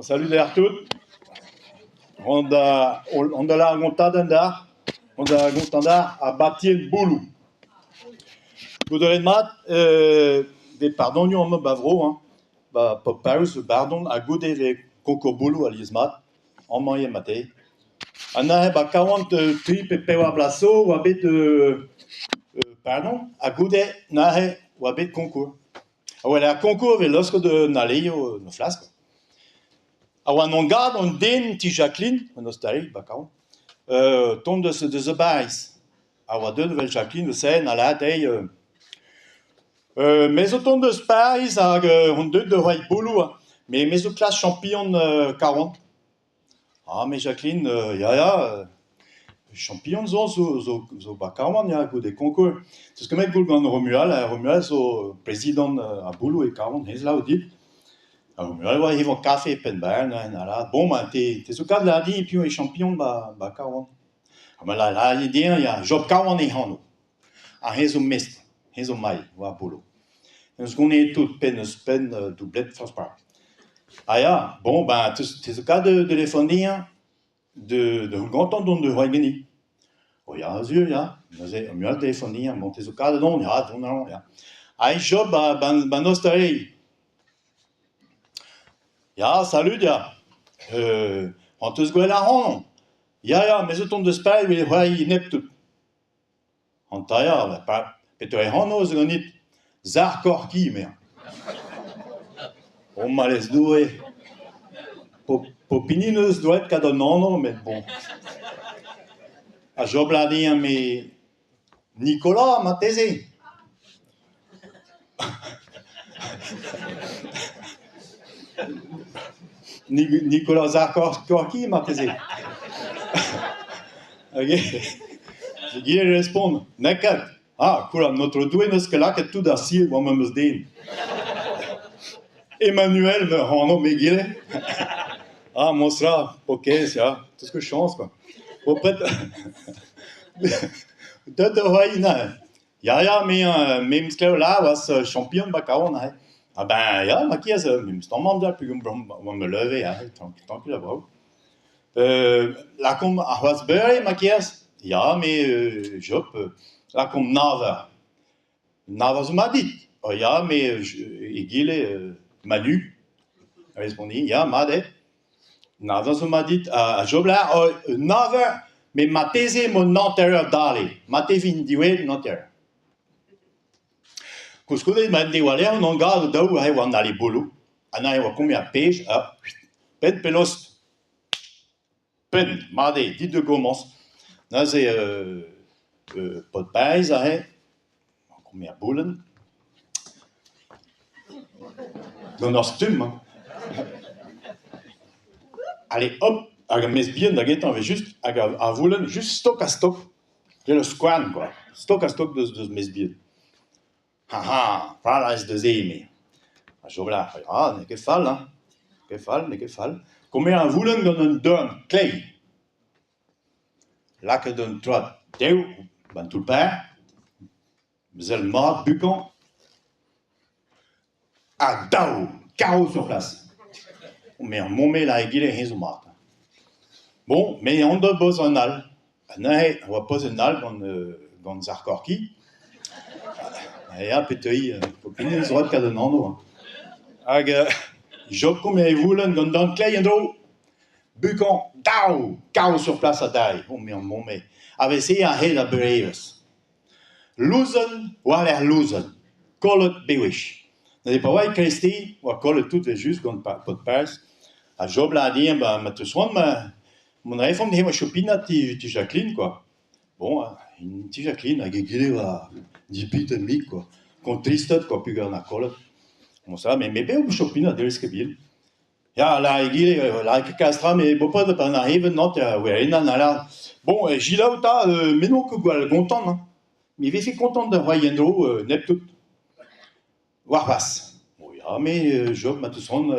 Salut à tous. On a la gontanda, à bâtir le boulot. Vous devez des pardons, nous on bavro, hein. Bah, Paris, pardon, à goûter les concours boulot à l'ismat, en moyen maté. On a 40 tripes et pewa blasso, ou habit pardon, à goûter, nahe, ou habit concours. Ah ouais, la concours, et lorsque de naleo, no flasque. Alors, on garde, on donne ti Jacqueline, on ostari, bacao, tombe de ce baïs. Alors, deux nouvelles Jacqueline, c'est à la taille. Mais au tombe de ce baïs, on deux de roi boulot, mais mes classe champion 40. Ah, mais Jacqueline, champion, zo bacao, il y a des concours. C'est ce que met Goulgan Romuald, so président à boulot et 40, c'est là où dit. Alors, ils vont café penbar, bon, t'es ce cas de la vie, et puis les champions, bah, 40. Mais là, il y a job 40 et hano. À réseau mist, réseau maï, ou à boulot. Nous connaissons tout, peine, doublette, force pas. Ah, ya, bon, bah, t'es ce cas de téléphoner, de content de Roygeni. Oh, ya, zur, ya, nous avons mieux téléphoner, bon, t'es ce cas de non, ya, non, ya. Ah, job, bah, nostalgie. Ja, salut, ja. On te sgoe la ron. Ja, mais je tombe de spray, mais ouais, n'est tout. On taille, pas, peut-être un ron, je n'ai zar corki, mais. On m'a laissé douer. Popinineuse doit être cadeau non, mais bon. A job la dit, mais. Nicolas m'a taisé. Nicolas Zarkorki m'a taisé. Ok. Je dis répondre. Nekat. Ah, cool, notre doué ne se là que tout d'acier, on me dit. Emmanuel me rend Megile. Ah, mon sera, ok, c'est ça. Tout ce que je chance, quoi. Au prêtre. De Haïna. Ya, mais même ce là, was champion, bacao, ah ben, ja, ma kies, même si on m'en puis on me lever, tranquille là-bas. La comme à Wasbury, ma kies, ja, mais job, la comme Nava m'a dit, oh ja, mais Igile, Manu, a répondu, ja, m'a Nava m'a dit, à job là, Nava, mais ma thèse, mon antérieur d'aller, ma thèse individuelle, antérieur. Cuscude m'a dit, voilà, on garde d'où on a les boulots. On a combien de pages, pen pelost. Pen, m'a dit de gomos. Là, c'est pas de pages, combien de boules. Dans notre stume. Allez, hop, à mes bien, on avait juste, à vouloir, juste stock à stock. C'est le squan, quoi. Stock à stock de mes bien. Haha, voilà, c'est de zémi. Je vois là, n'est que fall, hein. Que fall. Combien à vouloir qu'on donne clé? Là que donne trois, Théo, ben tout le père, zel mort, bucon, à Dao, carreau sur place. Mais on met la aiguille et on mort. Bon, mais on doit poser un al. On va poser un al dans Zarkorki. Et là, peut-être, faut finir les droits de cadre non. Je combien ils voulaient qu'on donne clé, bucon, Dao, carreau sur place à Dai. On met. Avec ça, un hel à Breves. Luzen, ou aller Luzen. Collet bewish. N'avez pas vrai, Christy, ou collet tout est juste qu'on pas de passe. À job là, dire, bah, ma tout soin, mon réforme de ma chopine, ti Jacqueline, quoi. Bon, une ti Jacqueline, à guéguer, à 10 bits et demi, quoi. Contre triste, quoi, puis garder la collet. Bon, ça, mais bien, chopine, à dire ce que bien. Ja, la igile, la castra, mais bon, pas de pan arrive, non, ouais, là. Bon, j'y là, mais non, que quoi, content, hein. Mais il fait content de Royendro, Neptut. Warpas. Bon, ja, mais job, ma tout son,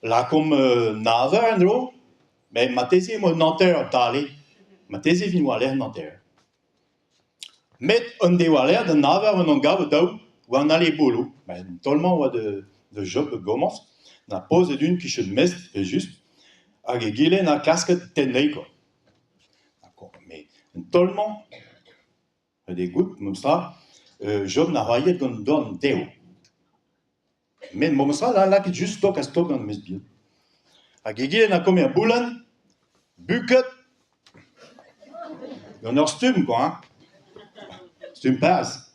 là, comme Naver, Andro, mais ma thèse, mon Nanterre, t'allez. Ma thèse, vient à l'air Nanterre. Mais on dévoile l'air de Naver, on en gave d'où, ou on a les boulots. Mais tout le monde, de job, de gommos. na pose d'une qui se mest, juste, à gile na casque tenei, quoi. D'accord, mais tellement, des gouttes, comme ça, je n'a voyé qu'on donne déo. Mais mon ça, là, qui juste stock à stock dans le mesbien. À gile na comme un boulan, bucket, on a stum, quoi, hein. Stum passe.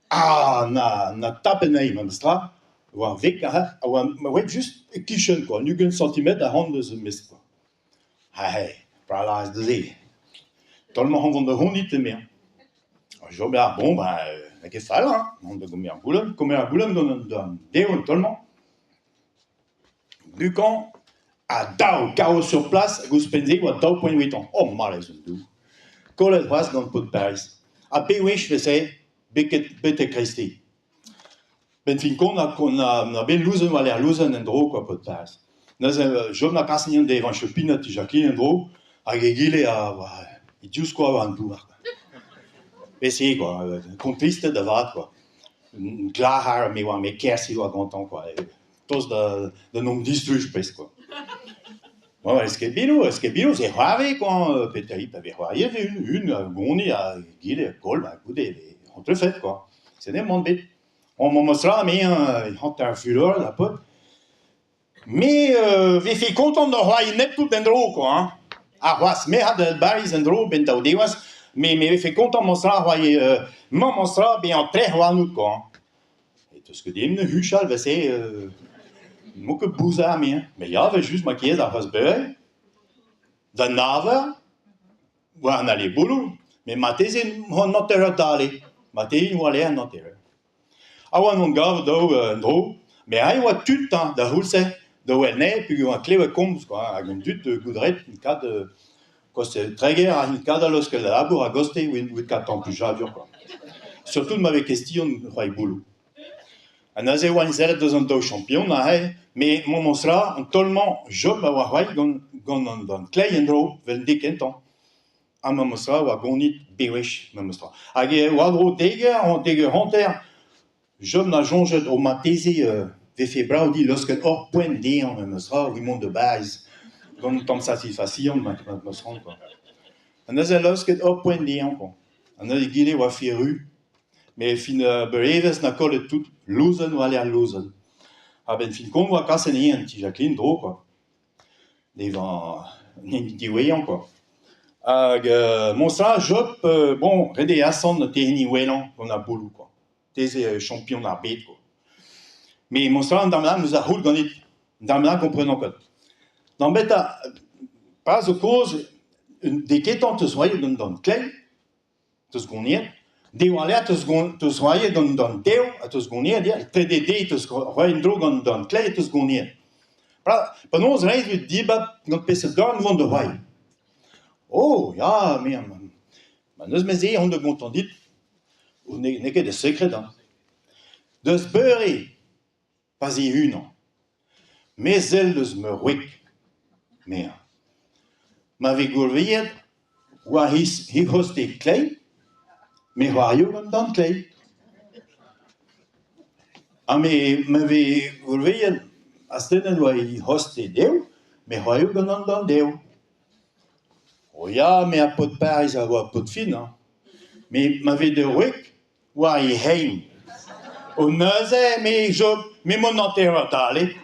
Ah, na tapenei, même ça. Ou weg, ou juste kitchen, quoi. Nu een centimeter à rond de ce mist, quoi. Hey, voilà, c'est de tout le monde on de rond niet meer. Je dis, ah, bon, ben, qu'est-ce que ça, là? On de combien de boulogne dans déon, tout le monde. Du camp, à Dao, chaos sur place, vous spendez, ou à Dao.8 ans. Oh, malaise, du. Colle was dans le pot de Paris. À Péwish, je sais, Bete Christi. Ben fin con, na ben luzen, ou aller luzen, en dro, quoi, pot de Paris. Je n'ai pas signé des vents chopines, tu jacquines, en dro, à Gégile, à, et juste quoi, en tout, mais c'est quoi, contiste de vat, quoi. Klaar, mais kersi, quoi, content, quoi. Tous de nom distruge, presque, quoi. Bon, est-ce que bilo, c'est rare, quoi, peut-être, il avait rare, il y avait une, goni, à Gile, col, bah, écoutez, on te le fait, quoi. C'est des mondes bêtes. On m'en montrera, mais, il rentre un fureur, la pote. Mais, vi fait content de roi, il n'est tout d'endro, quoi, hein. Ah, was, mais, de baris, endro, ben, d'audewas, mais fait content monstra royer man monstra bien en très roi nous quoi et tout ce que dit une huchal va c'est mo que bouza mais ja va juste maquiller da rasberg da nava ou en aller boulot mais maté on noter d'aller maté ou aller en noter ah ouais non gars do mais ai wa tout le temps da hulse de welne puis un clé comme quoi avec une toute goudrette une cas de quoi c'est très guère à une cada lorsque la labor à goster ou une quatre ans plus javure quoi surtout de m'avait question roi boulot un azé ou un zèle de un champion mais mon monstra en tellement job à roi dans clay and draw vel déquentant à mon monstra ou à gonit bewesh mon monstra à wadro dégger on dégger honter job n'a jonge au matési ve fait braudi lorsque hors point d en monstra ou monde de base comme tant satisfaction me se rendre quoi un azé lorsque hors point d en quoi un azé guilé ou à féru mais fin bereves na colle tout losen ou aller losen ah ben fin con wa casse ni un petit Jacqueline dro quoi devant ni voyant quoi mon ça job bon redé asson te welan on a boulou quoi des champions à bête quoi mais mon ça dans là nous a roule ganit dans là comprenons quoi dans bêta pas aux cause des quêtantes soyez dans clé tout ce qu'on y est Deu aller tus roie don deu a tus gonia dia TDD tus roie indro don clay tus gonia. Pa nos reis vi diba gon pese dorn von de roie. Oh ja mais man nos meze on de gontandit ou ne que de secret dans. De sbeure pas y une. Mais elle de me ruik. Mais m'avait gourveillet ou a hi hoste clay. Mais royaux dans clay. Ah, mais m'avait voulu à ce moment il hostait Dieu, mais royaux dans Dieu. Oh ya, mais à pot de Paris, à voir pot de fin, hein. Mais m'avait de Wick, ouais, il heim. On n'osait, mais mon enterre d'aller.